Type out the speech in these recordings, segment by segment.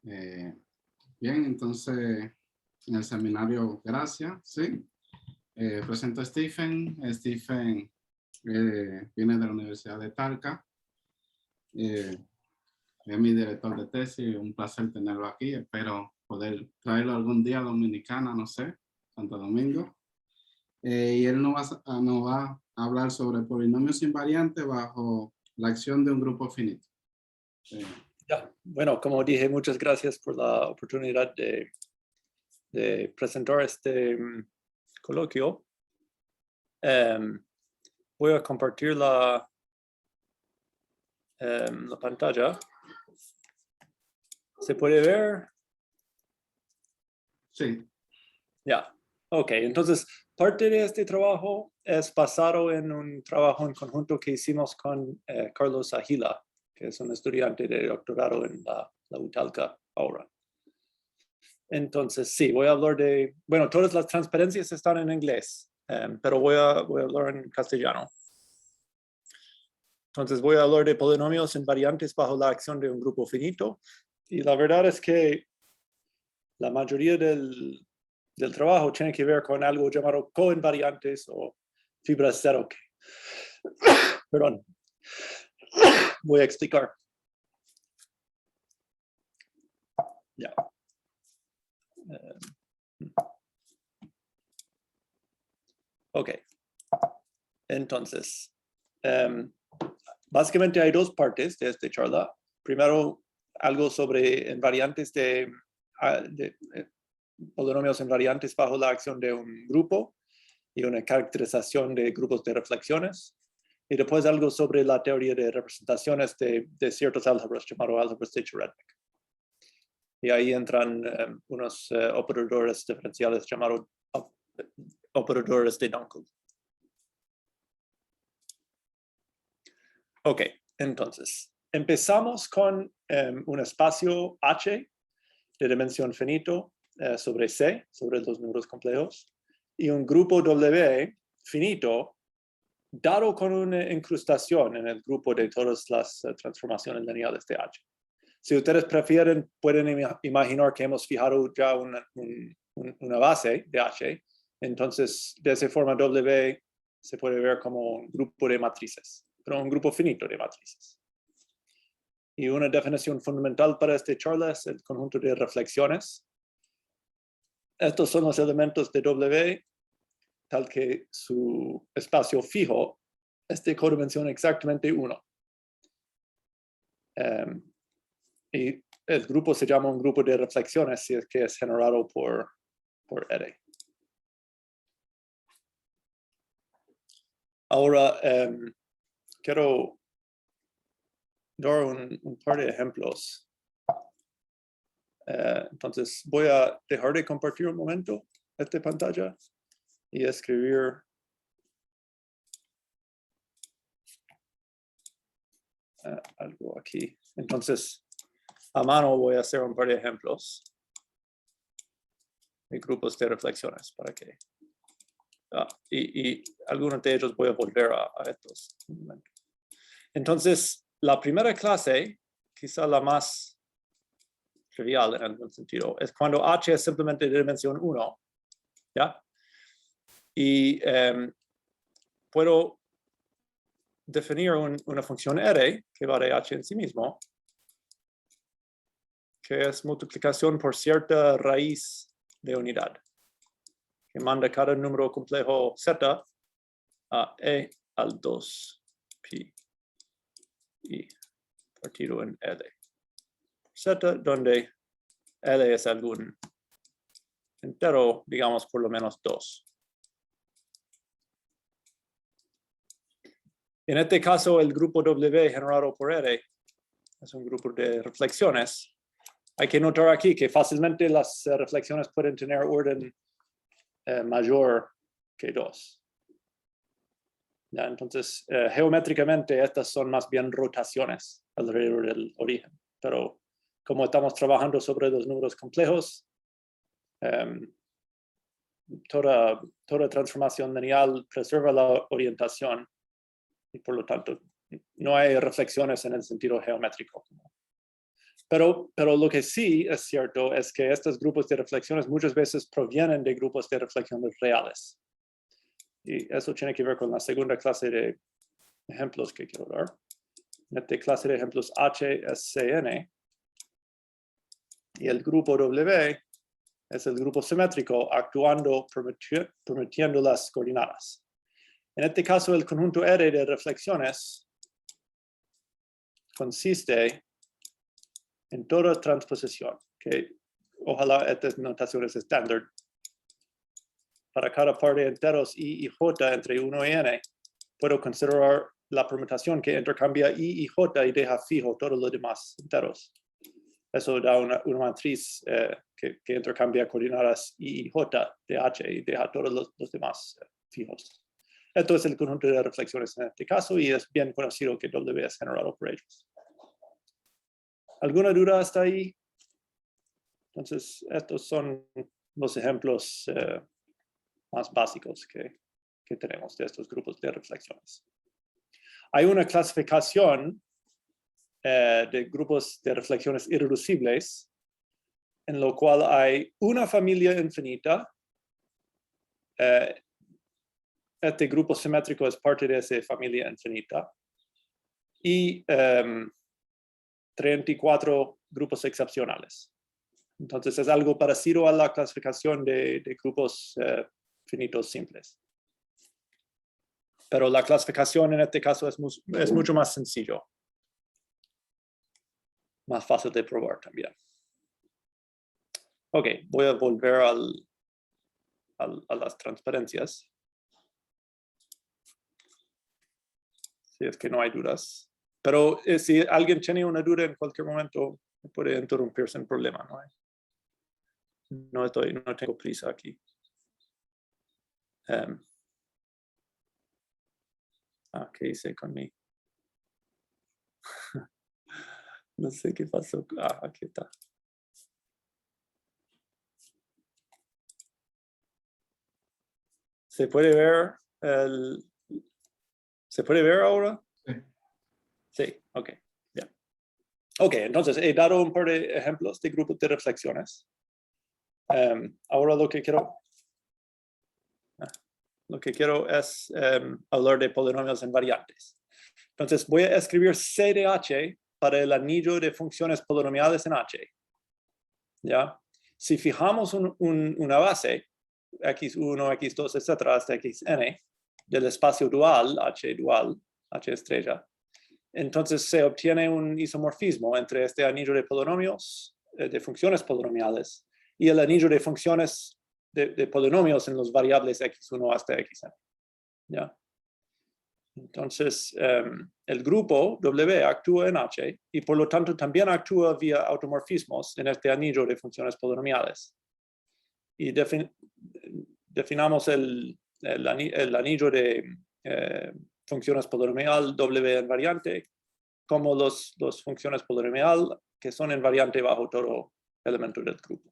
Eh, Bien, entonces, en el seminario, gracias, ¿sí? Presento a Stephen. Stephen viene de la Universidad de Talca. Es mi director de tesis. Un placer tenerlo aquí. Espero poder traerlo algún día a Dominicana, no sé, Santo Domingo. Y él nos va a hablar sobre polinomios invariantes bajo la acción de un grupo finito. Ya, bueno, como dije, muchas gracias por la oportunidad de presentar este coloquio. Voy a compartir la pantalla. ¿Se puede ver? Sí. Ya, ok. Entonces, parte de este trabajo es basado en un trabajo en conjunto que hicimos con Carlos Agila, que es un estudiante de doctorado en la UTALCA ahora. Entonces, sí, voy a hablar de, bueno, todas las transparencias están en inglés, pero voy a hablar en castellano. Entonces, voy a hablar de polinomios invariantes bajo la acción de un grupo finito. Y la verdad es que la mayoría del trabajo tiene que ver con algo llamado coinvariantes o fibras cero. Perdón. Voy a explicar. Ya. Ok. Entonces, básicamente hay dos partes de esta charla. Primero, algo sobre invariantes de polinomios invariantes bajo la acción de un grupo y una caracterización de grupos de reflexiones. Y después algo sobre la teoría de representaciones de ciertos álgebras llamado álgebra Seycheric. Y ahí entran unos operadores diferenciales llamados operadores de Dunkel. Ok, entonces, empezamos con un espacio H de dimensión finito sobre C, sobre los números complejos, y un grupo W finito dado con una incrustación en el grupo de todas las transformaciones lineales de H. Si ustedes prefieren, pueden imaginar que hemos fijado ya una base de H, entonces de esa forma W se puede ver como un grupo de matrices, pero un grupo finito de matrices. Y una definición fundamental para esta charla es el conjunto de reflexiones. Estos son los elementos de W, tal que su espacio fijo es de codimensión exactamente 1. Y el grupo se llama un grupo de reflexiones si es que es generado por R. Ahora, quiero dar un par de ejemplos. Entonces, voy a dejar de compartir un momento esta pantalla y escribir algo aquí. Entonces, a mano voy a hacer un par de ejemplos de grupos de reflexiones para que... y algunos de ellos voy a volver a estos. Entonces, la primera clase, quizá la más trivial en algún sentido, es cuando H es simplemente de dimensión 1. ¿Ya? Y puedo definir una función R que va de H en sí mismo, que es multiplicación por cierta raíz de unidad, que manda cada número complejo Z a E al 2 pi i partido en L. Z, donde L es algún entero, digamos por lo menos 2. En este caso, el grupo W generado por R es un grupo de reflexiones. Hay que notar aquí que fácilmente las reflexiones pueden tener orden mayor que 2. ¿Ya? Entonces, geométricamente, estas son más bien rotaciones alrededor del origen. Pero como estamos trabajando sobre los números complejos, toda transformación lineal preserva la orientación y por lo tanto no hay reflexiones en el sentido geométrico Pero lo que sí es cierto es que estos grupos de reflexiones muchas veces provienen de grupos de reflexiones reales. Y eso tiene que ver con la segunda clase de ejemplos que quiero dar. En esta clase de ejemplos H es Cn y el grupo W es el grupo simétrico actuando permitiendo las coordenadas. En este caso, el conjunto R de reflexiones consiste en toda transposición, que ojalá estas notaciones estándar. Para cada par de enteros I y J entre 1 y N, puedo considerar la permutación que intercambia I y J y deja fijo todos los demás enteros. Eso da una matriz que intercambia coordenadas I y J de H y deja todos los demás fijos. Esto es el conjunto de reflexiones en este caso y es bien conocido que W es generado por ellos. ¿Alguna duda hasta ahí? Entonces, estos son los ejemplos más básicos que tenemos de estos grupos de reflexiones. Hay una clasificación de grupos de reflexiones irreducibles, en lo cual hay una familia infinita. Este grupo simétrico es parte de esa familia infinita. Y 34 grupos excepcionales. Entonces es algo parecido a la clasificación de grupos finitos simples. Pero la clasificación en este caso es mucho más sencillo. Más fácil de probar también. Ok, voy a volver a las transparencias. Si es que no hay dudas. Pero si alguien tiene una duda en cualquier momento, me puede interrumpir sin problema. No tengo prisa aquí. ¿Qué hice con mí? No sé qué pasó. Aquí está. ¿Se puede ver ¿Se puede ver ahora? Sí. Sí, ok. Ya. Ok, entonces he dado un par de ejemplos de grupos de reflexiones. Ahora lo que quiero es hablar de polinomios invariantes. Entonces voy a escribir C de H para el anillo de funciones polinomiales en H. ¿Ya? Si fijamos una base, x1, x2, etcétera, hasta xn, del espacio dual, H estrella, entonces se obtiene un isomorfismo entre este anillo de polinomios, de funciones polinomiales, y el anillo de funciones de polinomios en los variables x1 hasta xn. ¿Ya? Entonces, el grupo W actúa en H y por lo tanto también actúa vía automorfismos en este anillo de funciones polinomiales. Y definamos el anillo de funciones polinomial W invariante como las funciones polinomial que son invariantes bajo todo elemento del grupo.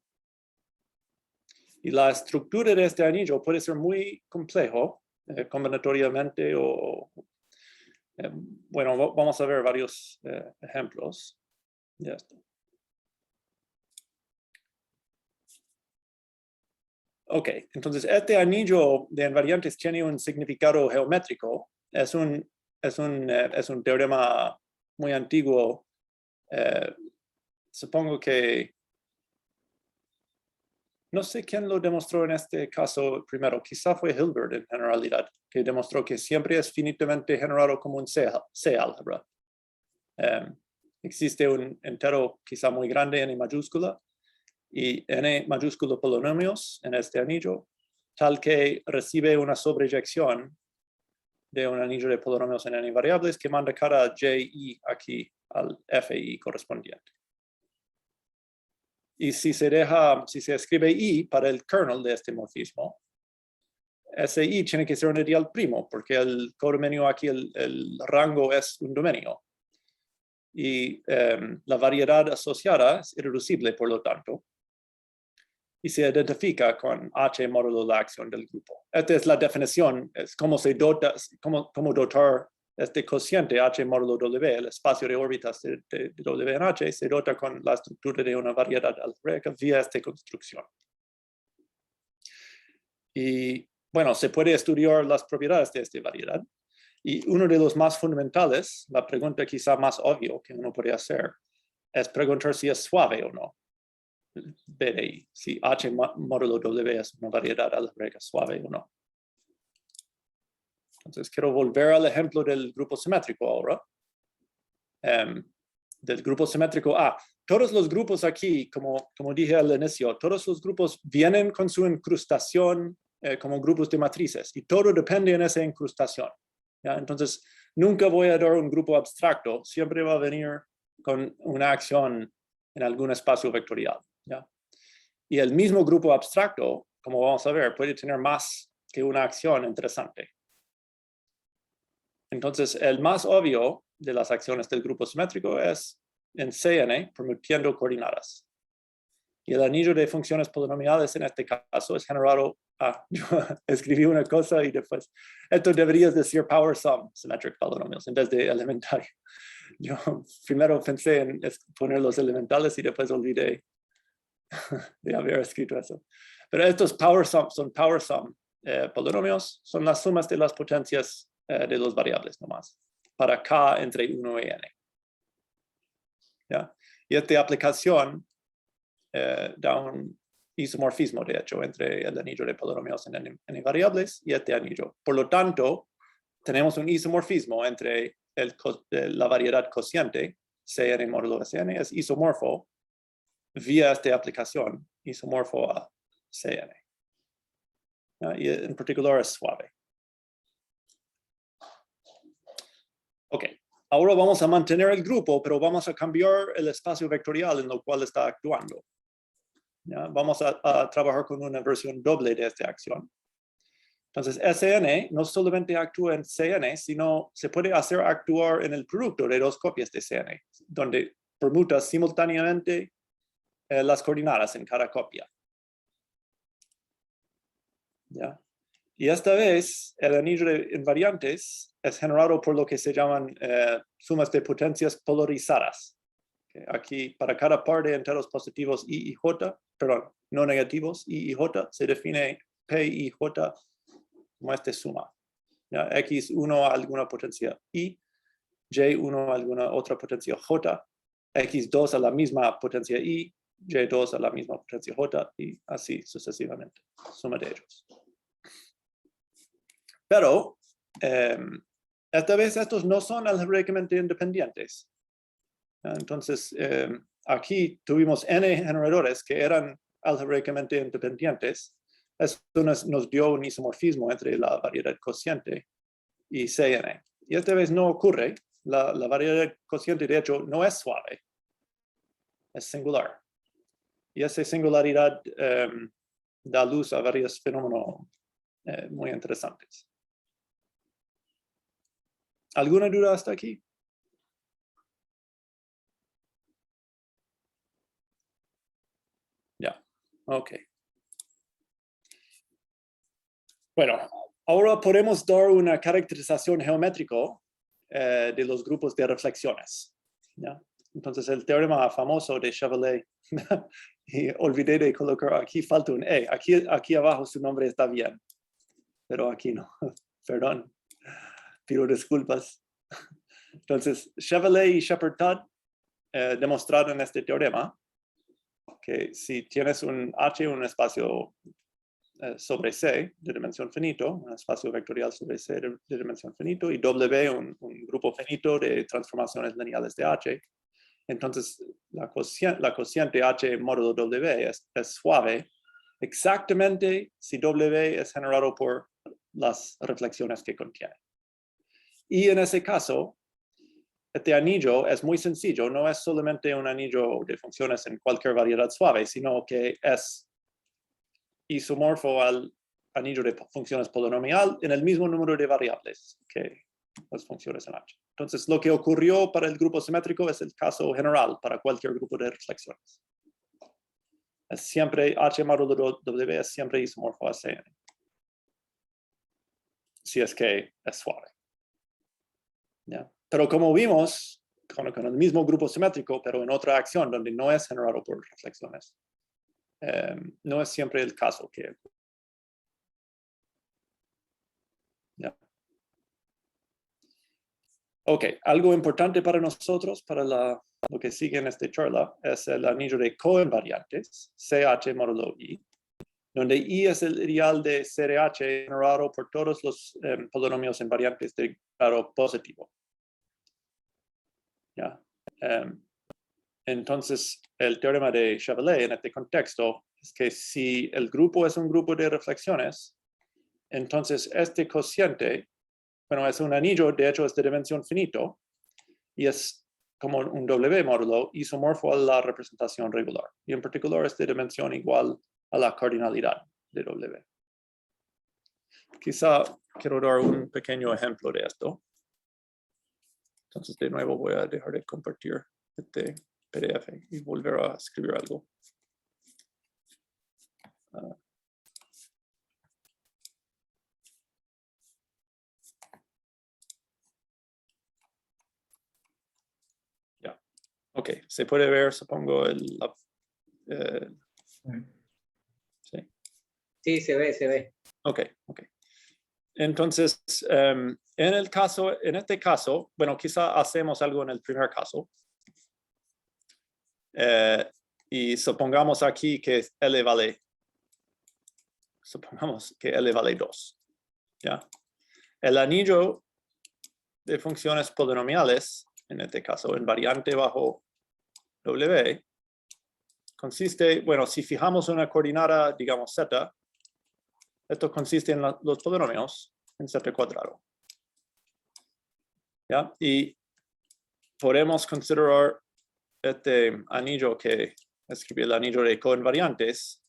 Y la estructura de este anillo puede ser muy complejo, combinatoriamente o... bueno, vamos a ver varios ejemplos de esto. Ok, entonces este anillo de invariantes tiene un significado geométrico. Es un teorema muy antiguo. Supongo que no sé quién lo demostró en este caso primero, quizá fue Hilbert en generalidad, que demostró que siempre es finitamente generado como un C-álgebra. Existe un entero quizá muy grande n mayúscula y n mayúsculo polinomios en este anillo, tal que recibe una sobreyección de un anillo de polinomios en n variables que manda cada ji aquí al fi correspondiente. Y si se escribe i para el kernel de este morfismo, ese i tiene que ser un ideal primo, porque el codominio aquí, el rango es un dominio. Y la variedad asociada es irreducible, por lo tanto, y se identifica con H módulo la acción del grupo. Esta es la definición, es cómo dotar este cociente H módulo W, el espacio de órbitas de W en H, se dota con la estructura de una variedad algebraica vía esta construcción. Y bueno, se puede estudiar las propiedades de esta variedad. Y uno de los más fundamentales, la pregunta quizá más obvia que uno puede hacer, es preguntar si es suave o no. BDI, si H módulo W es una variedad algebraica suave o no. Entonces quiero volver al ejemplo del grupo simétrico ahora. Del grupo simétrico A. Todos los grupos aquí, como dije al inicio, todos los grupos vienen con su incrustación como grupos de matrices y todo depende en esa incrustación. ¿Ya? Entonces, nunca voy a dar un grupo abstracto, siempre va a venir con una acción en algún espacio vectorial. ¿Ya? Y el mismo grupo abstracto, como vamos a ver, puede tener más que una acción interesante. Entonces, el más obvio de las acciones del grupo simétrico es en CN, permitiendo coordenadas. Y el anillo de funciones polinomiales en este caso es generado. Yo escribí una cosa y después, esto deberías decir power sum symmetric polynomials en vez de elementario. Yo primero pensé en poner los elementales y después olvidé de haber escrito eso. Pero estos son power sum polinomios, son las sumas de las potencias de los variables nomás, para K entre 1 y N. ¿Ya? Y esta aplicación da un isomorfismo, de hecho, entre el anillo de polinomios en N variables y este anillo. Por lo tanto, tenemos un isomorfismo entre la variedad cociente, Cn módulo Sn, es isomorfo vía esta aplicación, isomorfo a Cn. Y en particular es suave. Ok, ahora vamos a mantener el grupo, pero vamos a cambiar el espacio vectorial en el cual está actuando. ¿Ya? Vamos a trabajar con una versión doble de esta acción. Entonces, Sn no solamente actúa en Cn, sino se puede hacer actuar en el producto de dos copias de Cn, donde permuta simultáneamente las coordenadas en cada copia. ¿Ya? Y esta vez, el anillo de invariantes es generado por lo que se llaman sumas de potencias polarizadas. Aquí, para cada par de enteros positivos I y J, perdón, no negativos, I y J, se define P y J como esta suma. ¿Ya? X1 a alguna potencia I, Y1 a alguna otra potencia J, X2 a la misma potencia I, Y2 a la misma potencia J, y así sucesivamente. Suma de ellos. Pero, esta vez estos no son algebraicamente independientes. Entonces, aquí tuvimos n generadores que eran algebraicamente independientes. Eso nos dio un isomorfismo entre la variedad cociente y Cn. Y esta vez no ocurre. La variedad cociente, de hecho, no es suave. Es singular. Y esa singularidad da luz a varios fenómenos muy interesantes. ¿Alguna duda hasta aquí? Ya, ok. Bueno, ahora podemos dar una caracterización geométrica de los grupos de reflexiones. ¿Ya? Entonces, el teorema famoso de Chevalley, y olvidé de colocar, aquí falta un E, aquí abajo su nombre está bien, pero aquí no, perdón, pido disculpas. Entonces, Chevalley y Shepard-Todd demostraron este teorema, que si tienes un H, un espacio sobre C de dimensión finito, un espacio vectorial sobre C de dimensión finito, y W, un grupo finito de transformaciones lineales de H. Entonces, la cociente H módulo W es suave exactamente si W es generado por las reflexiones que contiene. Y en ese caso, este anillo es muy sencillo, no es solamente un anillo de funciones en cualquier variedad suave, sino que es isomorfo al anillo de funciones polinomial en el mismo número de variables que las funciones en H. Entonces, lo que ocurrió para el grupo simétrico es el caso general para cualquier grupo de reflexiones. Es siempre H módulo W es siempre isomorfo a Cn. Si es que es suave. ¿ya? Pero como vimos, con el mismo grupo simétrico, pero en otra acción donde no es generado por reflexiones, no es siempre el caso que... ¿ya? Ok, algo importante para nosotros, para lo que sigue en esta charla, es el anillo de coinvariantes, CH módulo I, donde I es el ideal de CRH generado por todos los polinomios invariantes de grado positivo. ¿Ya? Entonces, el teorema de Chevalley en este contexto es que si el grupo es un grupo de reflexiones, entonces este cociente, bueno, es un anillo, de hecho es de dimensión finito, y es como un W módulo isomorfo a la representación regular. Y en particular es de dimensión igual a la cardinalidad de W. Quizá quiero dar un pequeño ejemplo de esto. Entonces, de nuevo voy a dejar de compartir este PDF y volver a escribir algo. Ya. Ok, se puede ver, supongo, ¿sí? Sí, se ve. Ok. Entonces, en este caso, bueno, quizá hacemos algo en el primer caso. Y supongamos aquí que L vale, supongamos que L vale 2. ¿Ya? El anillo de funciones polinomiales, en este caso, invariante bajo W, consiste, bueno, si fijamos una coordinada, digamos Z, esto consiste en los polinomios en Z cuadrado. ¿Ya? Y podemos considerar este anillo que escribí, el anillo de coinvariantes,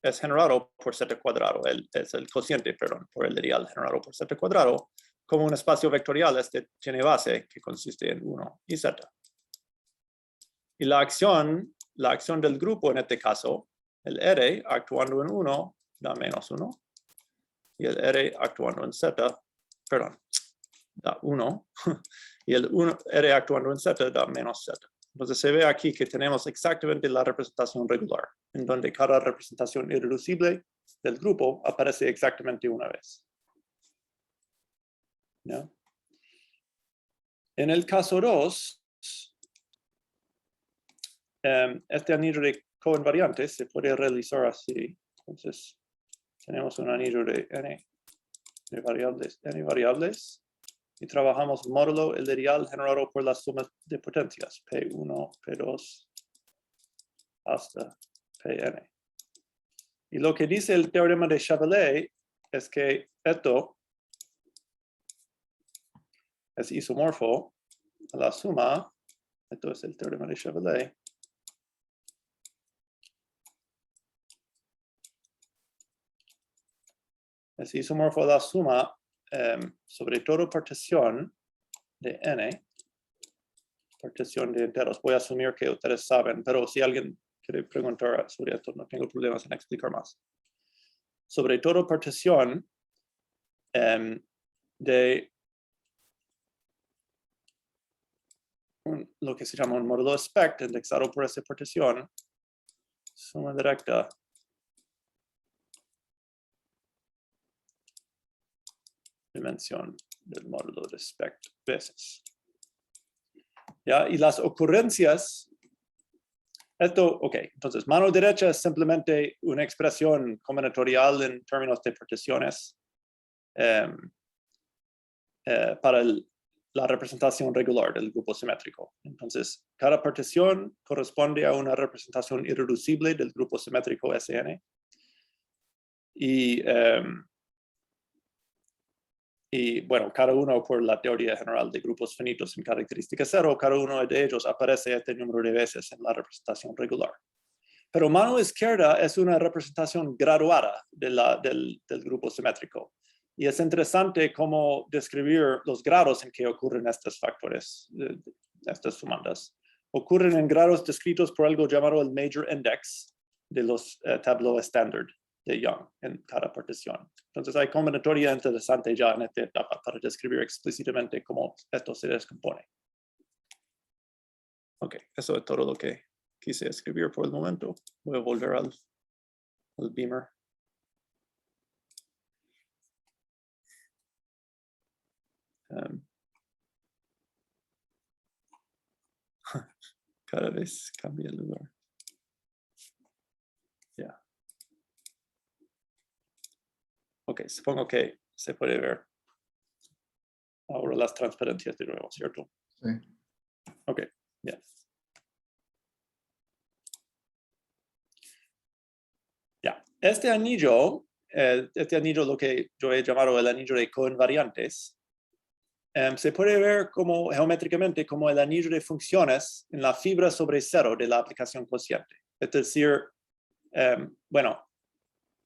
es generado por Z cuadrado, es el cociente, perdón, por el ideal generado por Z cuadrado, como un espacio vectorial, tiene base que consiste en 1 y Z. Y la acción del grupo en este caso, el R actuando en 1 da menos 1, y el R actuando en Z, perdón, da 1, y el R actuando en Z da menos Z. Entonces se ve aquí que tenemos exactamente la representación regular, en donde cada representación irreducible del grupo aparece exactamente una vez. ¿Ya? En el caso 2, este anillo de coinvariantes se puede realizar así. Entonces, tenemos un anillo de n variables, y trabajamos módulo el ideal generado por la suma de potencias, P1, P2, hasta Pn. Y lo que dice el teorema de Chevalley es que esto es isomorfo a la suma, esto es el teorema de Chevalley, es isomorfo a la suma sobre todo partición de n, partición de enteros. Voy a asumir que ustedes saben, pero si alguien quiere preguntar sobre esto, no tengo problemas en explicar más. Sobre todo partición de lo que se llama un módulo spect indexado por esa partición, suma directa dimensión del módulo de spect veces. ¿Ya? Y las ocurrencias, ok, entonces mano derecha es simplemente una expresión combinatorial en términos de particiones para la representación regular del grupo simétrico. Entonces, cada partición corresponde a una representación irreducible del grupo simétrico Sn. Y bueno, cada uno por la teoría general de grupos finitos en característica cero, cada uno de ellos aparece este número de veces en la representación regular. Pero mano izquierda es una representación graduada del grupo simétrico. Y es interesante cómo describir los grados en que ocurren estos factores, estas sumandas. Ocurren en grados descritos por algo llamado el major index de los tableaux estándar. de Young en cada partición. Entonces hay combinatoria interesante ya en esta etapa para describir explícitamente cómo esto se descompone. Ok, eso es todo lo que quise escribir por el momento. Voy a volver al Beamer. Cada vez cambia el lugar. Ya. Ok, supongo que se puede ver ahora las transparencias de nuevo, ¿cierto? Sí. Ok, ya. Ya. Este anillo lo que yo he llamado el anillo de coinvariantes, se puede ver como geométricamente como el anillo de funciones en la fibra sobre cero de la aplicación cociente. Es decir, bueno,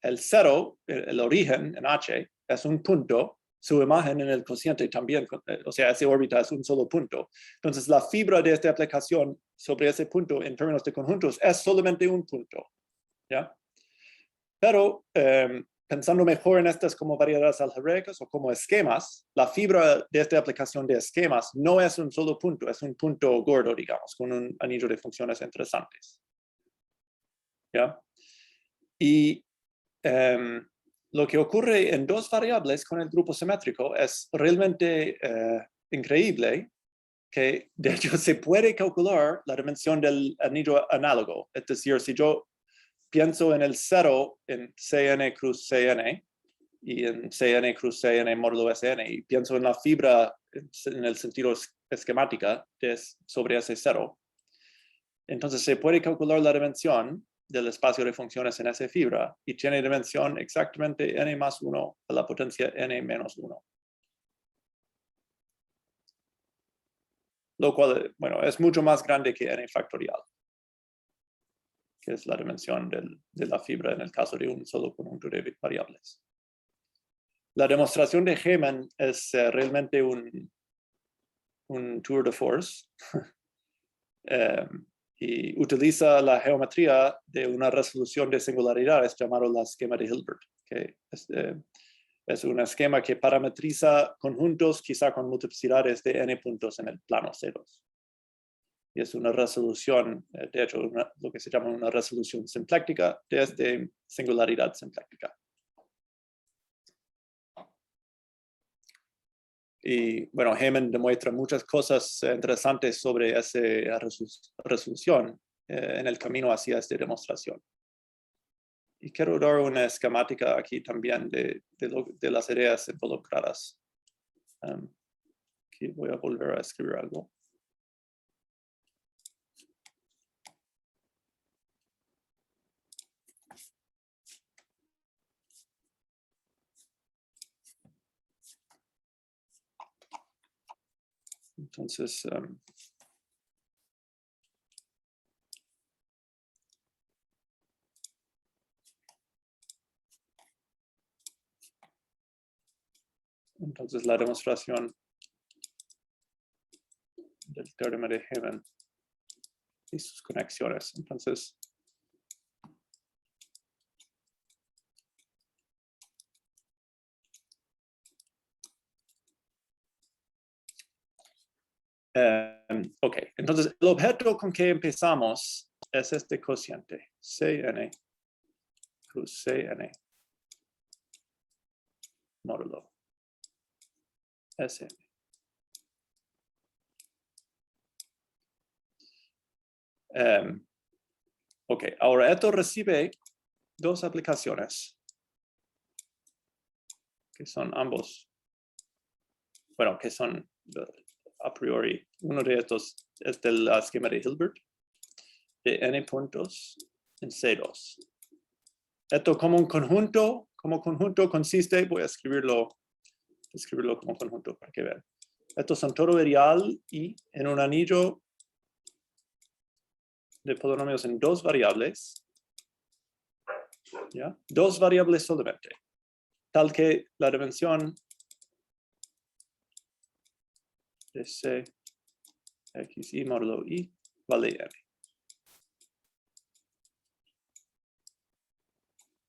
el cero, el origen en H, es un punto, su imagen en el cociente también, o sea, esa órbita es un solo punto. Entonces, la fibra de esta aplicación sobre ese punto en términos de conjuntos es solamente un punto, ¿ya? Pero pensando mejor en estas como variedades algebraicas o como esquemas, la fibra de esta aplicación de esquemas no es un solo punto, es un punto gordo, digamos, con un anillo de funciones interesantes. ¿Ya? Y lo que ocurre en dos variables con el grupo simétrico es realmente increíble, que de hecho se puede calcular la dimensión del anillo análogo. Es decir, si yo pienso en el cero en Cn cruz Cn y en Cn cruz Cn módulo Sn y pienso en la fibra en el sentido esquemática sobre ese cero, entonces se puede calcular la dimensión del espacio de funciones en esa fibra y tiene dimensión exactamente n más 1 a la potencia n menos 1. Lo cual, bueno, es mucho más grande que n factorial, que es la dimensión de la fibra en el caso de un solo conjunto de variables. La demostración de Heyman es realmente un tour de force y utiliza la geometría de una resolución de singularidades llamado la esquema de Hilbert, que es un esquema que parametriza conjuntos quizá con multiplicidades de n puntos en el plano C2. Y es una resolución, de hecho, lo que se llama una resolución simpléctica desde singularidad simpléctica. Y bueno, Heyman demuestra muchas cosas interesantes sobre esa resolución en el camino hacia esta demostración. Y quiero dar una esquemática aquí también de las ideas involucradas. Aquí voy a volver a escribir algo. Entonces, la demostración del teorema de Heyman y sus conexiones. Entonces, ok, entonces el objeto con que empezamos es este cociente, Cn cruz Cn módulo Sn. Ok, ahora esto recibe dos aplicaciones que son ambos, bueno, que son a priori, uno de estos es del esquema de Hilbert, de n puntos en C2. Esto como conjunto consiste, voy a escribirlo como conjunto para que vean. Estos son todo ideal y en un anillo de polinomios en dos variables, ¿ya? Dos variables solamente, tal que la dimensión de C x y módulo y vale n.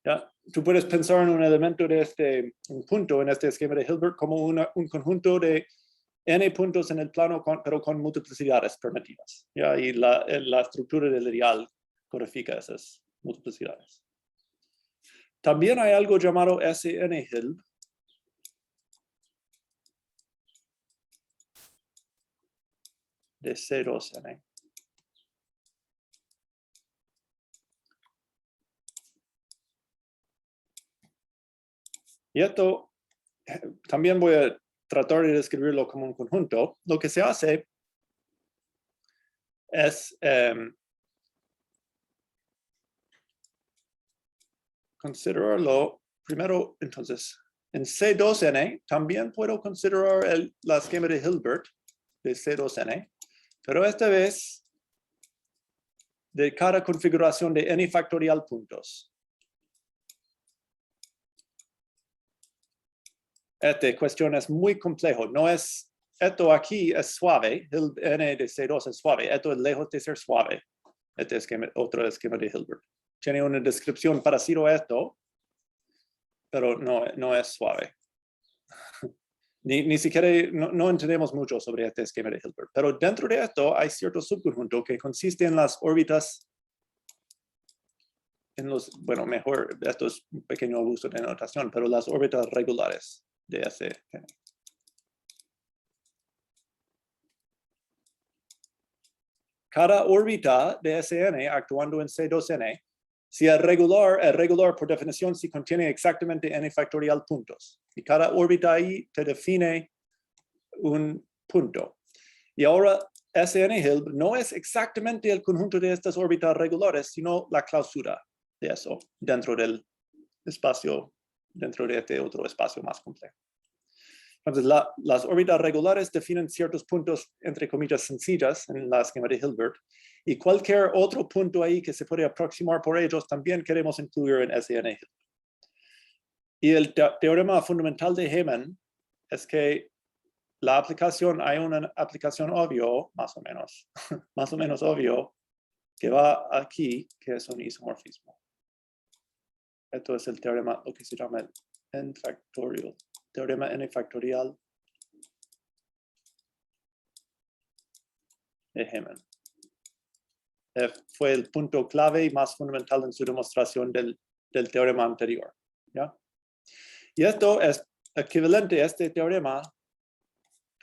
¿Ya? Tú puedes pensar en un elemento de un punto en este esquema de Hilbert como un conjunto de n puntos en el plano, pero con multiplicidades permitidas. ¿Ya? Y la estructura del ideal codifica esas multiplicidades. También hay algo llamado SN-Hilb. De C2N. Y esto también voy a tratar de describirlo como un conjunto. Lo que se hace es considerarlo primero. Entonces, en C2N también puedo considerar la esquema de Hilbert de C2N, pero esta vez de cada configuración de n factorial puntos. Esta cuestión es muy complejo. No es, esto aquí es suave, el n de C2 es suave, esto es lejos de ser suave. Este esquema, otro esquema de Hilbert. Tiene una descripción parecida a esto, pero no es suave. Ni siquiera, no entendemos mucho sobre este esquema de Hilbert. Pero dentro de esto hay cierto subconjunto que consiste en las órbitas, bueno, mejor, esto es un pequeño abuso de notación, pero las órbitas regulares de ese. Cada órbita de Sn actuando en C2n, si es regular por definición si contiene exactamente n factorial puntos. Y cada órbita ahí te define un punto. Y ahora SN-Hilb no es exactamente el conjunto de estas órbitas regulares, sino la clausura de eso dentro del espacio, dentro de este otro espacio más complejo. Entonces, las órbitas regulares definen ciertos puntos, entre comillas, sencillas en la esquema de Hilbert, y cualquier otro punto ahí que se puede aproximar por ellos también queremos incluir en SN-Hilbert. Y el teorema fundamental de Heyman es que hay una aplicación obvio, más o menos obvio, que va aquí, que es un isomorfismo. Esto es el teorema, lo que se llama el n factorial. Teorema n factorial de Heyman. Fue el punto clave más fundamental en su demostración del teorema anterior. ¿Ya? Y esto es equivalente a este teorema,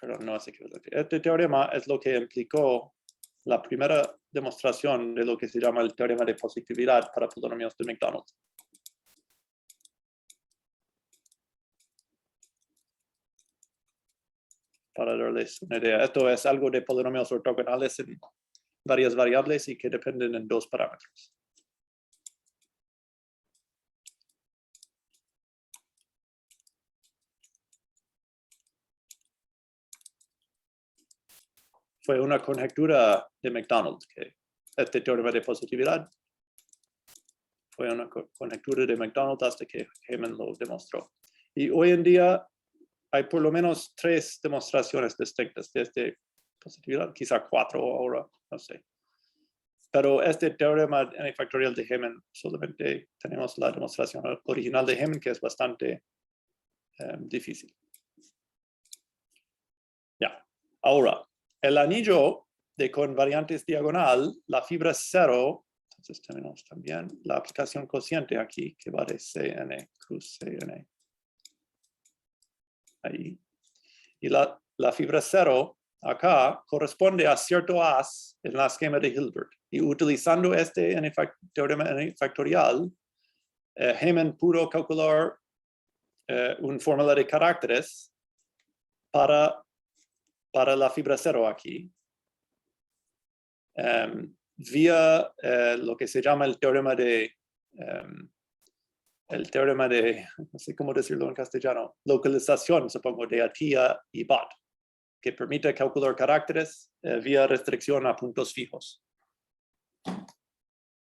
pero no es equivalente. Este teorema es lo que implicó la primera demostración de lo que se llama el teorema de positividad para polinomios de McDonald. Para darles una idea, esto es algo de polinomios ortogonales en varias variables y que dependen en dos parámetros. Fue una conjetura de McDonald que este teorema de positividad fue una conjetura de McDonald hasta que Heyman lo demostró. Y hoy en día hay por lo menos 3 demostraciones distintas de esta positividad, quizá 4 ahora, no sé. Pero este teorema n factorial de Heyman, solamente tenemos la demostración original de Heyman, que es bastante difícil. Ya, ahora, el anillo de convariantes diagonal, la fibra 0, entonces tenemos también la aplicación cociente aquí, que va de Cn cruz Cn. Ahí. Y la fibra 0 acá corresponde a cierto as en la esquema de Hilbert. Y utilizando este teorema n factorial, Heyman pudo calcular una fórmula de caracteres para la fibra 0 aquí, vía lo que se llama el teorema de, no sé cómo decirlo en castellano, localización, supongo, de Atiyah y Bott, que permite calcular caracteres vía restricción a puntos fijos.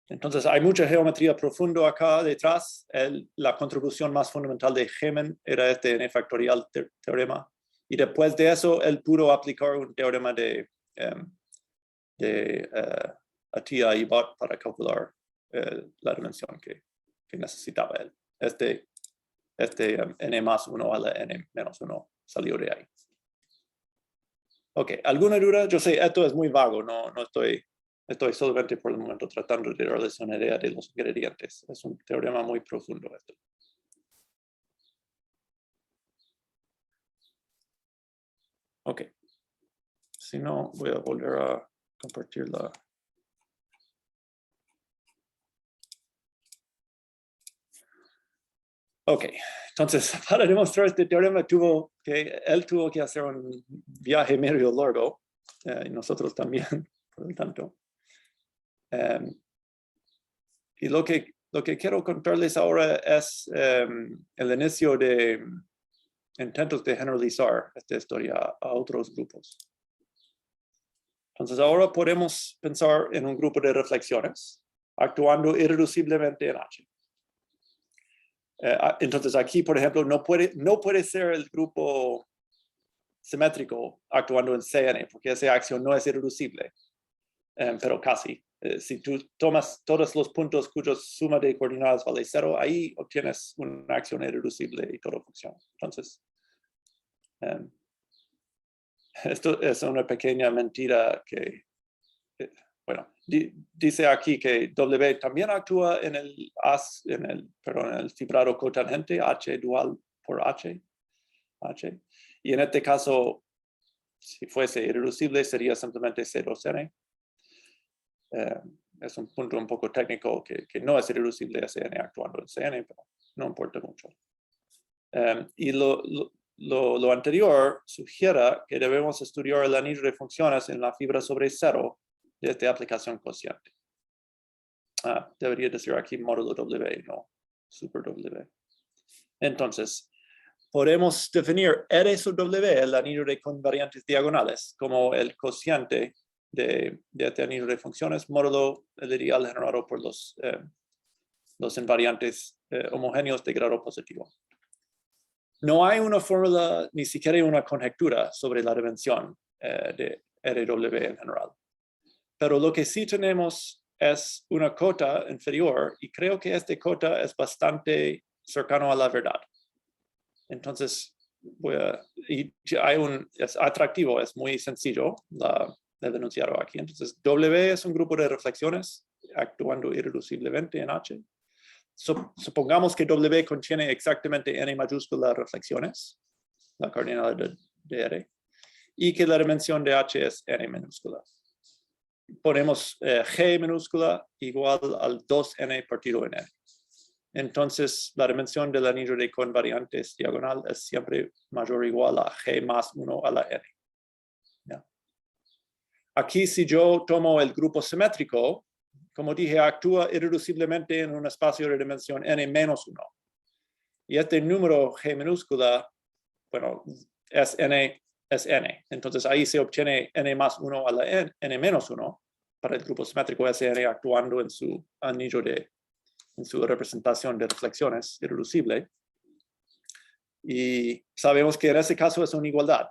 Entonces, hay mucha geometría profunda acá detrás. La contribución más fundamental de Heyman era este n factorial teorema. Y después de eso, él pudo aplicar un teorema de Atiyah y Bott para calcular la dimensión que que necesitaba él. Este n más 1 a la n menos 1 salió de ahí. Ok, ¿alguna duda? Yo sé, esto es muy vago, no estoy solamente por el momento tratando de darles una idea de los ingredientes. Es un teorema muy profundo esto. Ok. Si no, voy a volver a compartir la... Ok, entonces para demostrar este teorema él tuvo que hacer un viaje medio largo, y nosotros también, por lo tanto. Y lo que quiero contarles ahora es el inicio de intentos de generalizar esta historia a otros grupos. Entonces ahora podemos pensar en un grupo de reflexiones actuando irreduciblemente en H. Entonces aquí, por ejemplo, no puede ser el grupo simétrico actuando en Cn, porque esa acción no es irreducible, pero casi. Si tú tomas todos los puntos cuya suma de coordenadas vale 0, ahí obtienes una acción irreducible y todo funciona. Entonces, esto es una pequeña mentira que, bueno, dice aquí que W también actúa en el fibrado cotangente H dual por H. Y en este caso, si fuese irreducible, sería simplemente C2N. Es un punto un poco técnico que no es irreducible SN actuando en CN, pero no importa mucho. Y lo anterior sugiere que debemos estudiar el anillo de funciones en la fibra sobre 0 de esta aplicación cociente. Debería decir aquí módulo W, no super W. Entonces, podemos definir R sub W, el anillo de convariantes diagonales, como el cociente de este anillo de funciones, módulo el ideal generado por los invariantes homogéneos de grado positivo. No hay una fórmula, ni siquiera una conjetura sobre la dimensión de RW en general. Pero lo que sí tenemos es una cota inferior, y creo que esta cota es bastante cercano a la verdad. Entonces, es atractivo, es muy sencillo el enunciado aquí. Entonces, W es un grupo de reflexiones actuando irreduciblemente en H. Supongamos que W contiene exactamente n mayúscula reflexiones, la coordenada de R, y que la dimensión de H es n minúscula. Ponemos G minúscula igual al 2n partido en n. Entonces, la dimensión del anillo de convariantes diagonal es siempre mayor o igual a G más 1 a la n. ¿Ya? Aquí, si yo tomo el grupo simétrico, como dije, actúa irreduciblemente en un espacio de dimensión n menos 1. Y este número G minúscula, bueno, es n. Entonces, ahí se obtiene n más 1 a la n menos 1 para el grupo simétrico Sn actuando en su anillo en su representación de reflexiones irreducible. Y sabemos que en ese caso es una igualdad.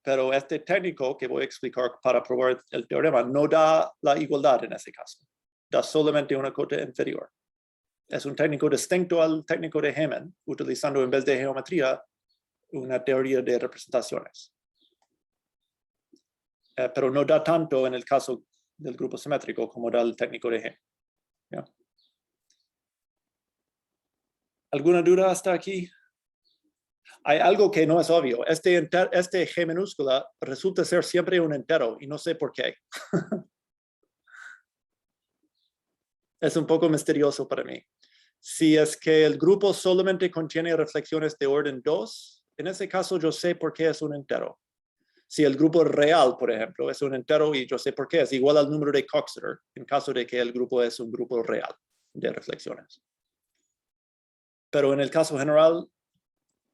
Pero este técnico que voy a explicar para probar el teorema no da la igualdad en ese caso. Da solamente una cota inferior. Es un técnico distinto al técnico de Heman, utilizando en vez de geometría una teoría de representaciones. Pero no da tanto en el caso del grupo simétrico como da el técnico de Heman. ¿Ya? ¿Alguna duda hasta aquí? Hay algo que no es obvio. Este G minúscula resulta ser siempre un entero y no sé por qué. Es un poco misterioso para mí. Si es que el grupo solamente contiene reflexiones de orden 2, en ese caso yo sé por qué es un entero. Si el grupo real, por ejemplo, es un entero y yo sé por qué, es igual al número de Coxeter, en caso de que el grupo es un grupo real de reflexiones. Pero en el caso general,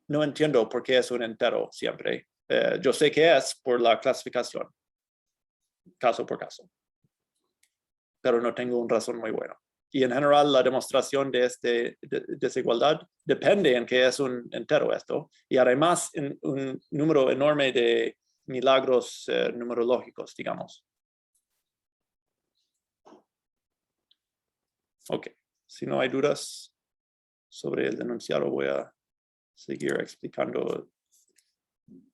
no entiendo por qué es un entero siempre. Yo sé que es por la clasificación, caso por caso. Pero no tengo una razón muy buena. Y en general, la demostración de esta desigualdad depende en que es un entero esto. Y además, en un número enorme de milagros numerológicos, digamos. Ok, si no hay dudas, sobre el enunciado voy a seguir explicando.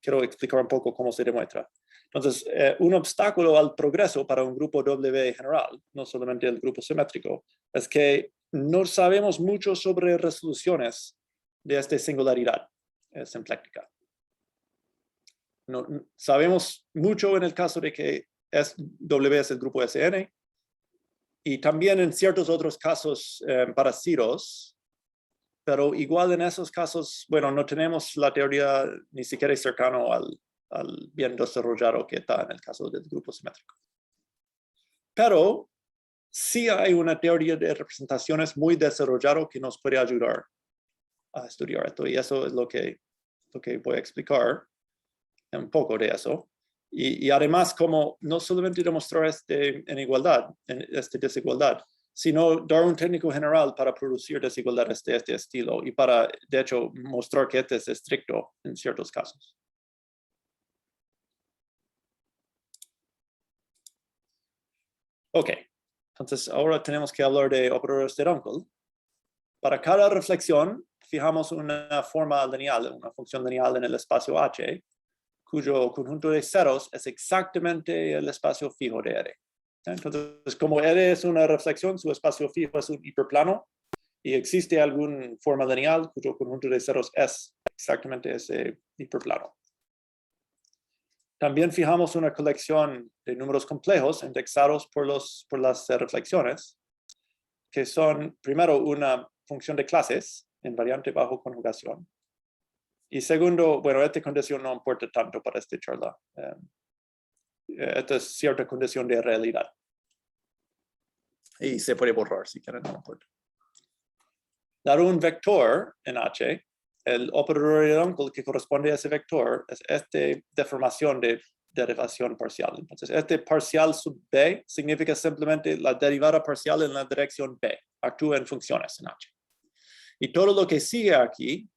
Quiero explicar un poco cómo se demuestra. Entonces, un obstáculo al progreso para un grupo W general, no solamente el grupo simétrico, es que no sabemos mucho sobre resoluciones de esta singularidad simpléctica. No, sabemos mucho en el caso de que W es el grupo Sn, y también en ciertos otros casos para zeros, pero igual en esos casos, bueno, no tenemos la teoría ni siquiera cercano al bien desarrollado que está en el caso del grupo simétrico. Pero sí hay una teoría de representaciones muy desarrollada que nos puede ayudar a estudiar esto, y eso es lo que voy a explicar un poco de eso. Y además, como no solamente demostrar esta desigualdad, sino dar un técnico general para producir desigualdades de este estilo y para, de hecho, mostrar que este es estricto en ciertos casos. Ok, entonces ahora tenemos que hablar de operadores de Runkel. Para cada reflexión, fijamos una forma lineal, una función lineal en el espacio H, cuyo conjunto de ceros es exactamente el espacio fijo de R. Entonces, como R es una reflexión, su espacio fijo es un hiperplano, y existe alguna forma lineal cuyo conjunto de ceros es exactamente ese hiperplano. También fijamos una colección de números complejos indexados por las reflexiones, que son, primero, una función de clases invariante bajo conjugación. Y segundo, bueno, esta condición no importa tanto para esta charla. Esta es cierta condición de realidad. Y se puede borrar si quieren, no importa. Dar un vector en H, el operador de Runkel que corresponde a ese vector es esta deformación de derivación parcial. Entonces, este parcial sub B significa simplemente la derivada parcial en la dirección B. Actúa en funciones en H. Y todo lo que sigue aquí,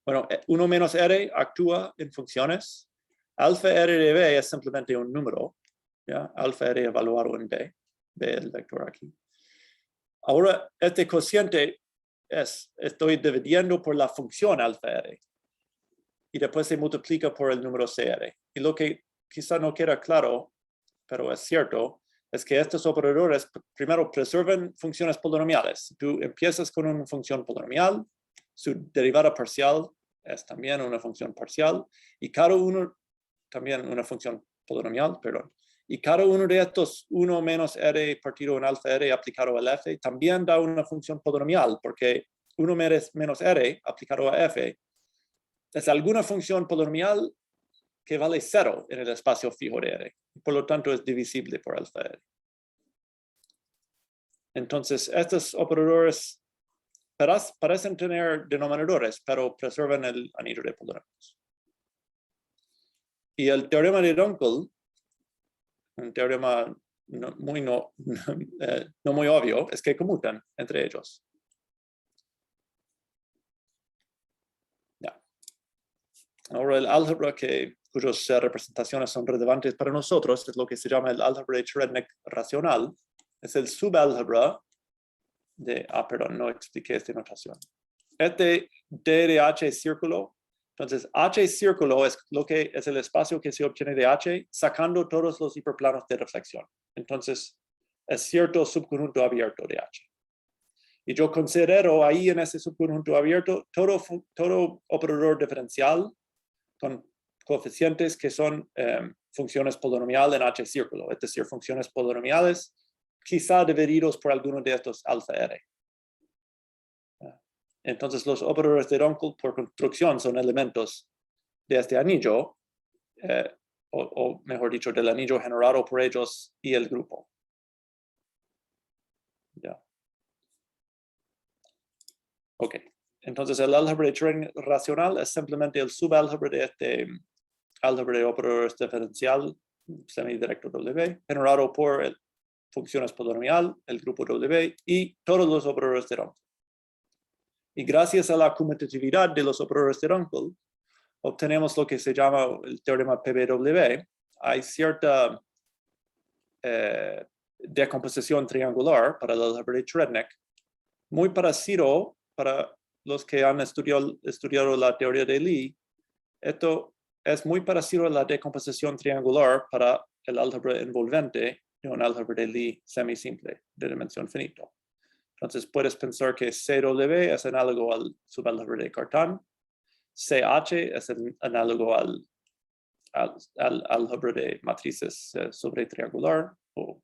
bueno, 1 menos R actúa en funciones. Alfa R de B es simplemente un número. ¿Ya? Alfa R evaluado en B. B el vector aquí. Ahora, este cociente estoy dividiendo por la función alfa R. Y después se multiplica por el número CR. Y lo que quizá no queda claro, pero es cierto, es que estos operadores primero preservan funciones polinomiales. Tú empiezas con una función polinomial, su derivada parcial es también una función parcial, y cada uno, también una función polinomial, perdón. Y cada uno de estos 1 menos R partido en alfa R aplicado al F también da una función polinomial, porque 1 menos R aplicado a F es alguna función polinomial que vale 0 en el espacio fijo de R. Por lo tanto, es divisible por alfa R. Entonces, estos operadores parecen tener denominadores, pero preservan el anillo de polinomios. Y el teorema de Runkel, un teorema no muy obvio, es que conmutan entre ellos. Ya. Ahora el álgebra cuyas representaciones son relevantes para nosotros es lo que se llama el álgebra de Cherednik racional. Es el subálgebra de, perdón, no expliqué esta notación. Este D de H círculo. Entonces, H círculo es el espacio que se obtiene de H sacando todos los hiperplanos de reflexión. Entonces, es cierto subconjunto abierto de H. Y yo considero ahí en ese subconjunto abierto todo operador diferencial con coeficientes que son funciones polinomiales en H círculo, es decir, funciones polinomiales quizá divididos por alguno de estos alfa R. Entonces, los operadores de Runkel por construcción son elementos de este anillo, o mejor dicho, del anillo generado por ellos y el grupo. Ya. Ok. Entonces, el álgebra de Cherednik racional es simplemente el subálgebra de este álgebra de operadores diferencial semidirecto W, generado por funciones polinomial, el grupo W y todos los operadores de Runkel. Y gracias a la conmutatividad de los operadores de Runkel, obtenemos lo que se llama el teorema PBW. Hay cierta decomposición triangular para el álgebra de Cherednik, muy parecido para los que han estudiado la teoría de Lie, esto es muy parecido a la decomposición triangular para el álgebra envolvente de un álgebra de Lie semisimple de dimensión finita. Entonces puedes pensar que CW es análogo al subálgebra de Cartan, CH es análogo al álgebra de matrices sobre triangular o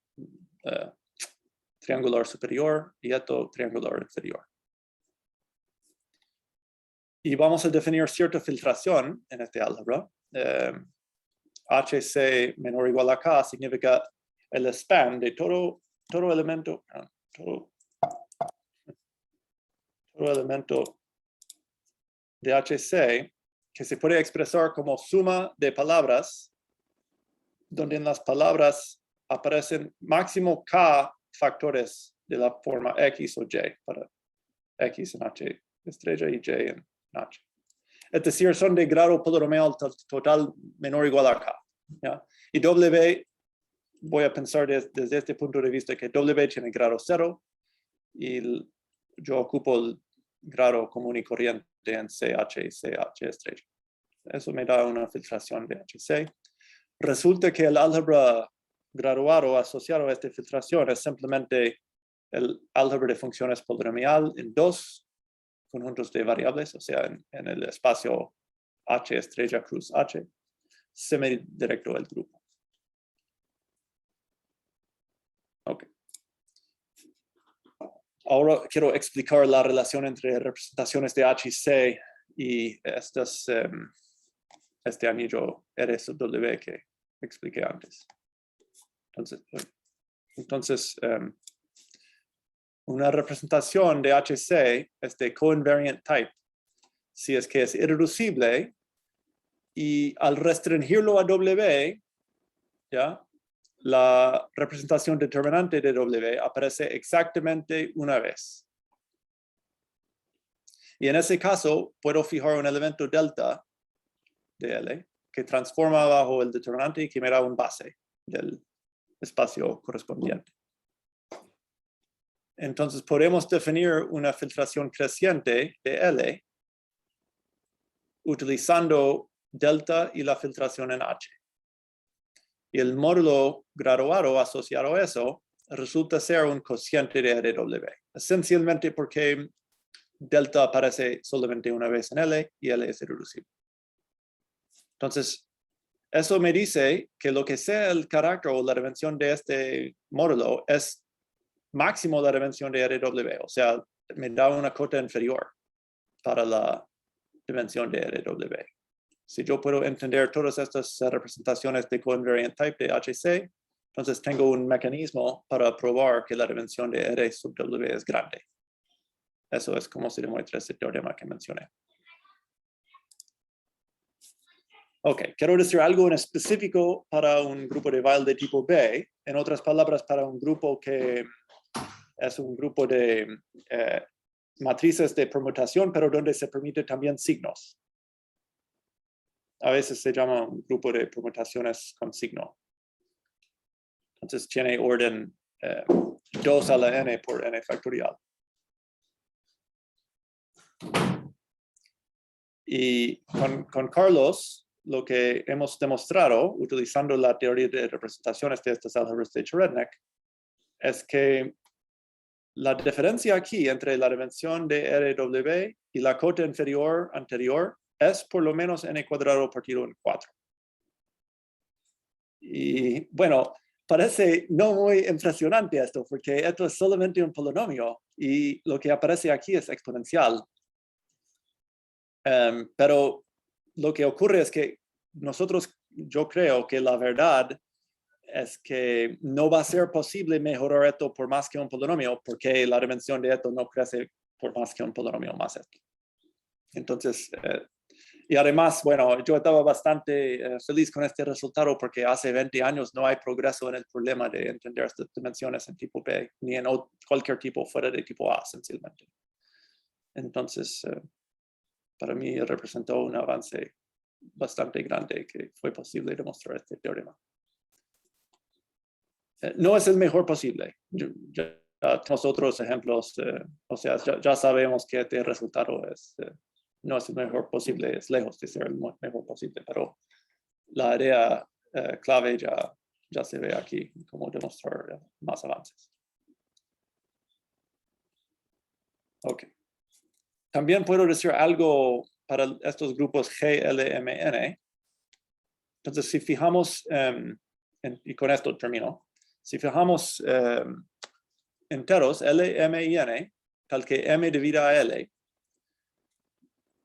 triangular superior y esto triangular inferior. Y vamos a definir cierta filtración en este álgebra. HC menor o igual a K significa el span de todo elemento de HC que se puede expresar como suma de palabras, donde en las palabras aparecen máximo K factores de la forma X o Y, para X en H estrella y Y en H. Es decir, son de grado polinomial total menor o igual a K. ¿Ya? Y W, voy a pensar desde este punto de vista que W tiene grado 0 y yo ocupo el grado común y corriente en CH y CH estrella. Eso me da una filtración de HC. Resulta que el álgebra graduado asociado a esta filtración es simplemente el álgebra de funciones polinomial en dos conjuntos de variables, o sea, en el espacio H estrella cruz H, semidirecto del grupo. Ok. Ahora quiero explicar la relación entre representaciones de H y C y este anillo R sub W que expliqué antes. Entonces una representación de HC es de coinvariant type, si es que es irreducible, y al restringirlo a W, ¿ya? La representación determinante de W aparece exactamente una vez. Y en ese caso, puedo fijar un elemento delta de L que transforma bajo el determinante y que me da un base del espacio correspondiente. Entonces podemos definir una filtración creciente de L utilizando delta y la filtración en H. Y el módulo graduado asociado a eso resulta ser un cociente de RW, esencialmente porque delta aparece solamente una vez en L y L es irreducible. Entonces, eso me dice que lo que sea el carácter o la dimensión de este módulo es máximo la dimensión de RW, o sea, me da una cota inferior para la dimensión de RW. Si yo puedo entender todas estas representaciones de coinvariant type de HC, entonces tengo un mecanismo para probar que la dimensión de R sub W es grande. Eso es como se demuestra ese teorema que mencioné. Ok, quiero decir algo en específico para un grupo de Weyl de tipo B. En otras palabras, para un grupo que es un grupo de matrices de permutación, pero donde se permite también signos. A veces se llama un grupo de permutaciones con signo. Entonces tiene orden 2 a la n por n factorial. Y con Carlos, lo que hemos demostrado, utilizando la teoría de representaciones de estas álgebras de Cherednik, es que la diferencia aquí entre la dimensión de RW y la cota inferior anterior es por lo menos n cuadrado partido en 4. Y bueno, parece no muy impresionante esto, porque esto es solamente un polinomio y lo que aparece aquí es exponencial. Pero lo que ocurre es que yo creo que la verdad es que no va a ser posible mejorar esto por más que un polinomio, porque la dimensión de esto no crece por más que un polinomio más esto. Entonces, y además, bueno, yo estaba bastante feliz con este resultado porque hace 20 años no hay progreso en el problema de entender estas dimensiones en tipo B, ni en cualquier tipo fuera de tipo A, sencillamente. Entonces, para mí representó un avance bastante grande que fue posible demostrar este teorema. No es el mejor posible. Tenemos otros ejemplos, o sea, ya sabemos que este resultado no es el mejor posible, es lejos de ser el mejor posible, pero la idea clave ya se ve aquí, cómo demostrar más avances. Ok. También puedo decir algo para estos grupos G, L, M, N. Entonces, si fijamos, y con esto termino, si fijamos enteros L, M y N, tal que M divida a L,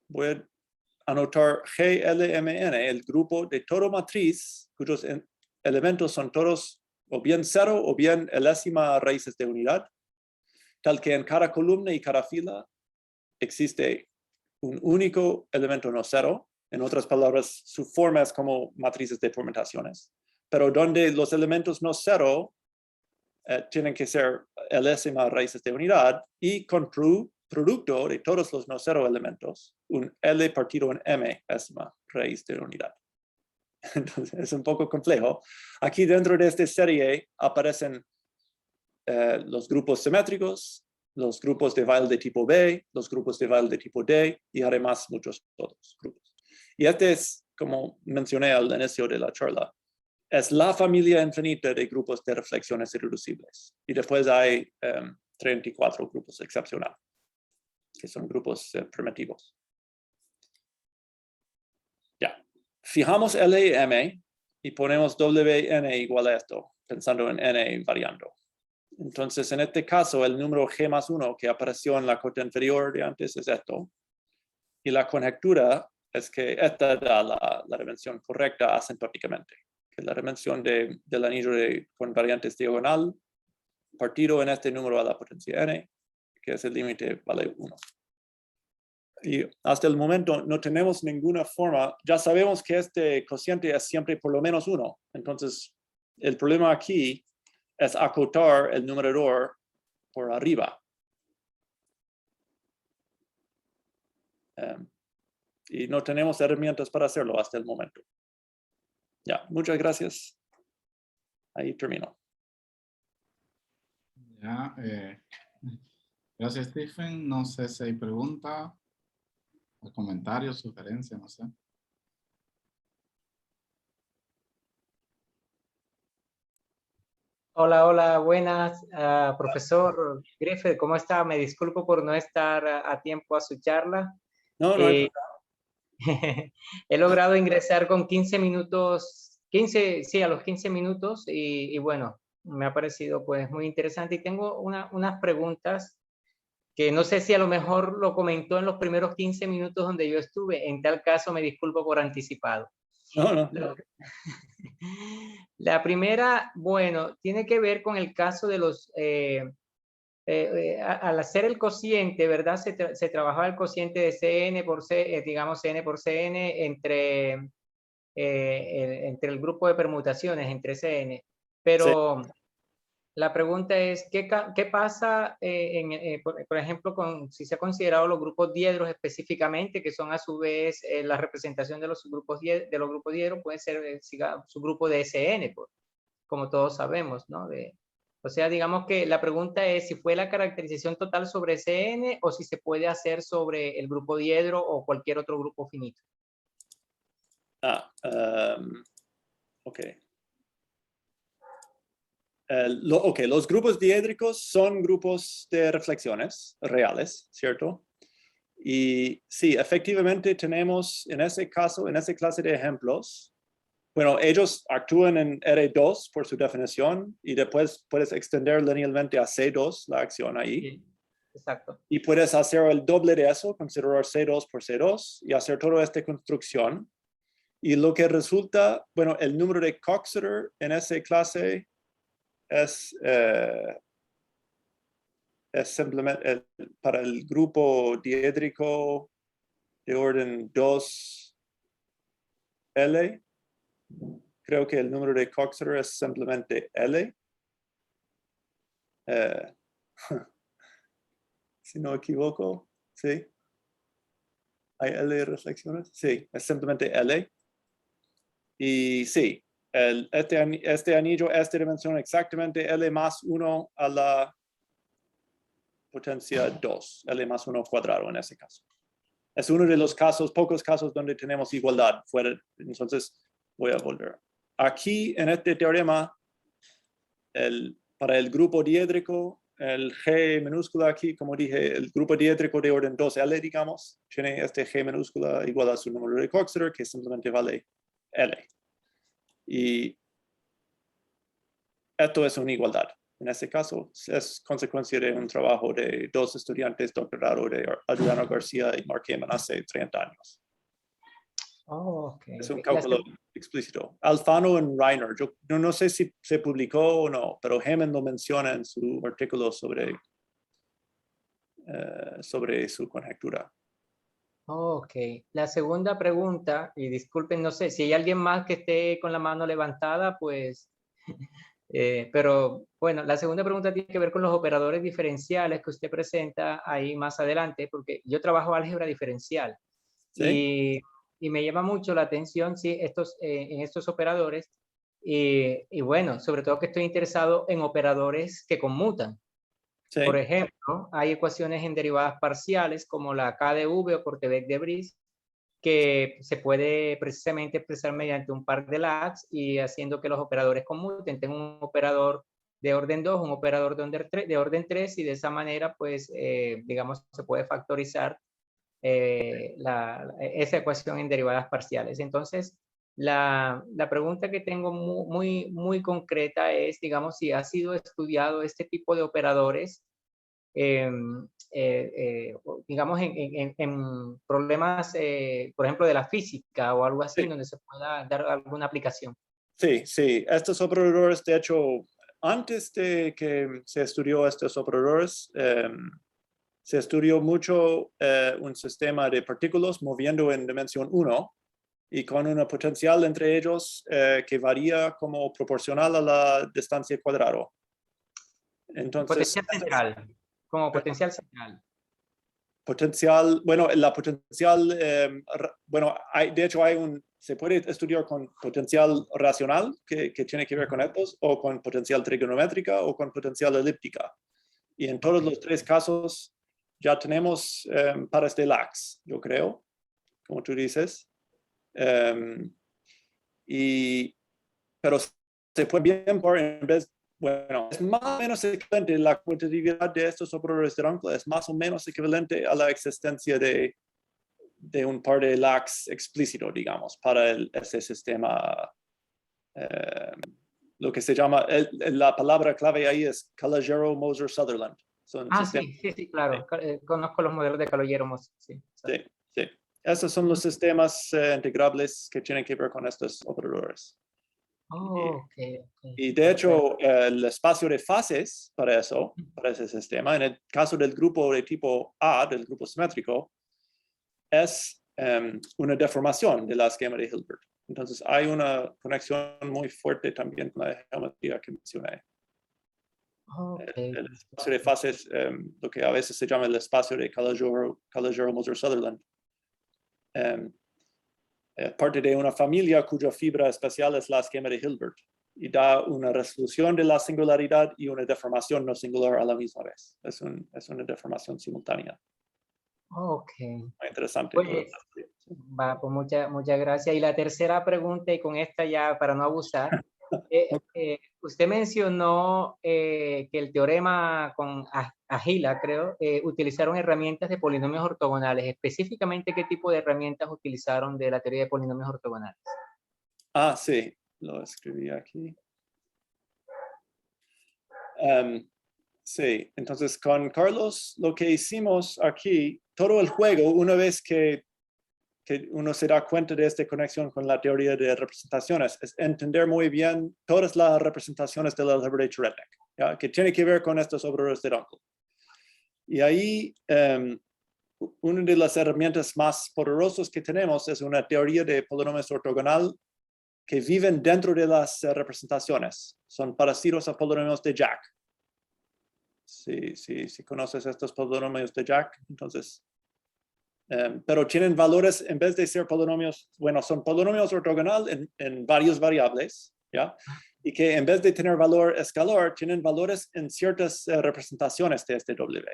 voy a anotar G, L, M, N, el grupo de toda matriz cuyos elementos son todos o bien cero o bien elésima raíces de unidad, tal que en cada columna y cada fila existe un único elemento no cero. En otras palabras, su forma es como matrices de permutaciones, pero donde los elementos no cero tienen que ser elésima raíces de unidad y con producto de todos los no cero elementos, un L partido en M ésima raíz de unidad. Entonces es un poco complejo. Aquí dentro de esta serie aparecen los grupos simétricos, los grupos de Weyl de tipo B, los grupos de Weyl de tipo D y además muchos otros grupos. Y este es, como mencioné al inicio de la charla, es la familia infinita de grupos de reflexiones irreducibles. Y después hay 34 grupos excepcionales, que son grupos primitivos. Ya. Fijamos L y M y ponemos WN igual a esto, pensando en N variando. Entonces, en este caso, el número G más 1 que apareció en la corte inferior de antes es esto. Y la conjetura es que esta da la dimensión correcta asintóticamente. Que la dimensión del anillo con variantes diagonal partido en este número a la potencia n, que es el límite vale 1. Y hasta el momento no tenemos ninguna forma, ya sabemos que este cociente es siempre por lo menos 1. Entonces, el problema aquí es acotar el numerador por arriba. Y no tenemos herramientas para hacerlo hasta el momento. Ya, muchas gracias. Ahí termino. Ya, gracias, Stephen. No sé si hay preguntas, o comentarios, sugerencias, no sé. Hola, hola, buenas. Profesor Griffith, ¿cómo está? Me disculpo por no estar a tiempo a su charla. No hay He logrado ingresar con 15 minutos, 15, sí, a los 15 minutos y bueno, me ha parecido pues muy interesante y tengo unas preguntas que no sé si a lo mejor lo comentó en los primeros 15 minutos donde yo estuve. En tal caso, me disculpo por anticipado. No. La primera, bueno, tiene que ver con el caso de los, al hacer el cociente, ¿verdad? Se trabajaba el cociente de CN por C, digamos CN por CN entre el grupo de permutaciones, entre CN. Pero sí. La pregunta es, ¿qué pasa, por ejemplo, si se ha considerado los grupos diedros específicamente, que son a su vez la representación de los grupos diedros, puede ser su grupo de SN, como todos sabemos, ¿no? O sea, digamos que la pregunta es si fue la caracterización total sobre SN o si se puede hacer sobre el grupo diedro o cualquier otro grupo finito. Ok. Los grupos diédricos son grupos de reflexiones reales, ¿cierto? Y sí, efectivamente tenemos en ese caso, en esa clase de ejemplos, bueno, ellos actúan en R2 por su definición y después puedes extender linealmente a C2 la acción ahí. Sí, exacto. Y puedes hacer el doble de eso, considerar C2 por C2 y hacer toda esta construcción. Y lo que resulta, bueno, el número de Coxeter en esa clase es simplemente para el grupo diédrico de orden 2L. Creo que el número de Coxeter es simplemente L. Si no me equivoco, ¿sí? ¿Hay L reflexiones? Sí, es simplemente L. Y sí, este anillo, esta dimensión exactamente L más 1 a la potencia 2, L más 1 cuadrado en ese caso. Es uno de los casos, pocos casos donde tenemos igualdad fuera. Entonces voy a volver. Aquí en este teorema, para el grupo diédrico, el G minúscula aquí, como dije, el grupo diédrico de orden 2L, digamos, tiene este G minúscula igual a su número de Coxeter, que simplemente vale L. Y esto es una igualdad. En este caso, es consecuencia de un trabajo de 2 estudiantes doctorado de Adriano García y Mark Heyman hace 30 años. Oh, okay. Es un cálculo explícito. Alfano y Reiner, yo no sé si se publicó o no, pero Heyman lo menciona en su artículo sobre su conjetura. Ok, la segunda pregunta, y disculpen, no sé, si hay alguien más que esté con la mano levantada, pues, pero bueno, la segunda pregunta tiene que ver con los operadores diferenciales que usted presenta ahí más adelante, porque yo trabajo álgebra diferencial. ¿Sí? Y me llama mucho la atención, sí, en estos operadores, y bueno, sobre todo que estoy interesado en operadores que conmutan. Sí. Por ejemplo, hay ecuaciones en derivadas parciales como la KdV o Korteweg de Vries, que se puede precisamente expresar mediante un par de lags y haciendo que los operadores conmuten. Tengo un operador de orden 2, un operador de orden 3 y de esa manera, pues, digamos, se puede factorizar esa ecuación en derivadas parciales. Entonces, la pregunta que tengo muy concreta es, digamos, si ha sido estudiado este tipo de operadores, digamos, en problemas, por ejemplo, de la física o algo así, donde se pueda dar alguna aplicación. Sí, sí. Estos operadores, de hecho, antes de que se estudió estos operadores, se estudió mucho un sistema de partículas moviendo en dimensión 1 y con una potencial entre ellos que varía como proporcional a la distancia cuadrada. Entonces, potencial central, como potencial central. Potencial, bueno, la potencial, bueno, de hecho se puede estudiar con potencial racional, que tiene que ver con estos, o con potencial trigonométrica, o con potencial elíptica. Y en todos los 3 casos ya tenemos pares de lags, yo creo, como tú dices. Pero se puede bien por en vez, bueno, es más o menos equivalente, la cuantitatividad de estos operadores de Runkel es más o menos equivalente a la existencia de un par de lags explícito, digamos, para ese sistema. Lo que se llama, la palabra clave ahí es Calogero-Moser-Sutherland. Sí, claro. Conozco los modelos de Calogero-Moser. Sí. Esos son los sistemas integrables que tienen que ver con estos operadores. Y de hecho, el espacio de fases para ese sistema, en el caso del grupo de tipo A, del grupo simétrico, es una deformación de la esquema de Hilbert. Entonces, hay una conexión muy fuerte también con la geometría que mencioné. El espacio de fases, lo que a veces se llama el espacio de Calogero-Moser-Sutherland, parte de una familia cuya fibra especial es la esquema de Hilbert y da una resolución de la singularidad y una deformación no singular a la misma vez. Es una deformación simultánea. Muy interesante. Pues muchas gracias. Y la tercera pregunta, y con esta ya para no abusar, usted mencionó que el teorema con Agila, creo, utilizaron herramientas de polinomios ortogonales. Específicamente, ¿qué tipo de herramientas utilizaron de la teoría de polinomios ortogonales? Sí, lo escribí aquí. Sí, entonces con Carlos lo que hicimos aquí, todo el juego, una vez que uno se da cuenta de esta conexión con la teoría de representaciones, es entender muy bien todas las representaciones de la álgebra de Cherenkov, que tiene que ver con estos operadores de Runkel. Y ahí, una de las herramientas más poderosas que tenemos es una teoría de polinomios ortogonal que viven dentro de las representaciones. Son parecidos a polinomios de Jack. Si conoces estos polinomios de Jack, entonces... pero tienen valores, en vez de ser polinomios, bueno, son polinomios ortogonal en varias variables, ¿ya? Y que en vez de tener valor escalar, tienen valores en ciertas representaciones de este W.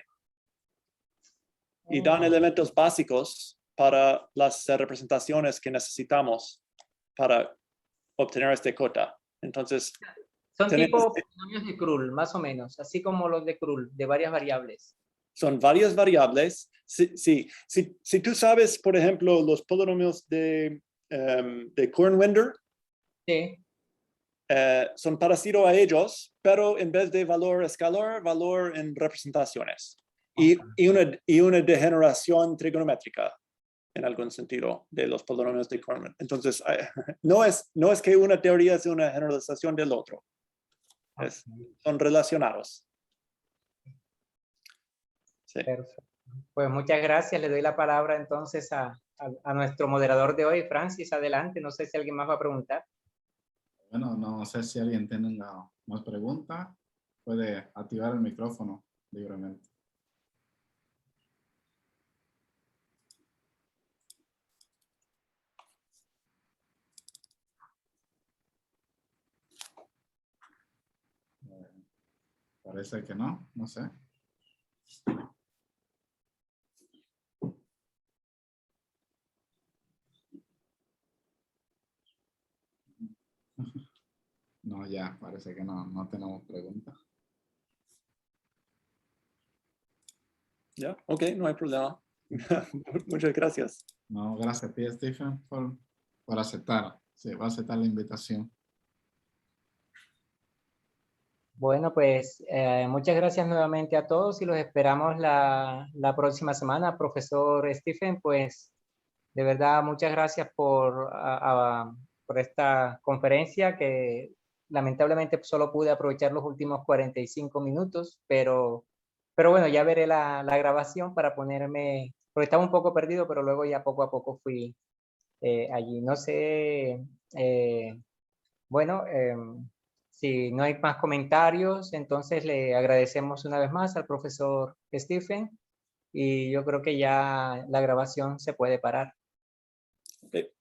y dan elementos básicos para las representaciones que necesitamos para obtener este cota. Entonces, Son tenemos- tipo polinomios de Krull, más o menos, así como los de Krull, de varias variables. son varias variables. Si tú sabes, por ejemplo, los polinomios de Kornwinder, Sí. son parecidos a ellos, pero en vez de valor escalar, valor en representaciones. Y una degeneración trigonométrica, en algún sentido, de los polinomios de Kornwinder. Entonces, no es que una teoría es una generalización del otro. Son relacionados. Sí. Perfecto. Pues muchas gracias. Le doy la palabra entonces a nuestro moderador de hoy, Francis. Adelante. No sé si alguien más va a preguntar. Bueno, no sé si alguien tiene más preguntas. Puede activar el micrófono libremente. Parece que no sé. No, ya, parece que no tenemos preguntas. ¿Ya? Ok, no hay problema. Muchas gracias. No, gracias a ti, Stephen, por aceptar. Sí, va a aceptar la invitación. Bueno, pues muchas gracias nuevamente a todos y los esperamos la próxima semana. Profesor Stephen, pues de verdad muchas gracias por esta conferencia que lamentablemente solo pude aprovechar los últimos 45 minutos, pero bueno, ya veré la grabación para ponerme, porque estaba un poco perdido, pero luego ya poco a poco fui allí. No sé, bueno, si no hay más comentarios, entonces le agradecemos una vez más al profesor Stephen y yo creo que ya la grabación se puede parar. Ok.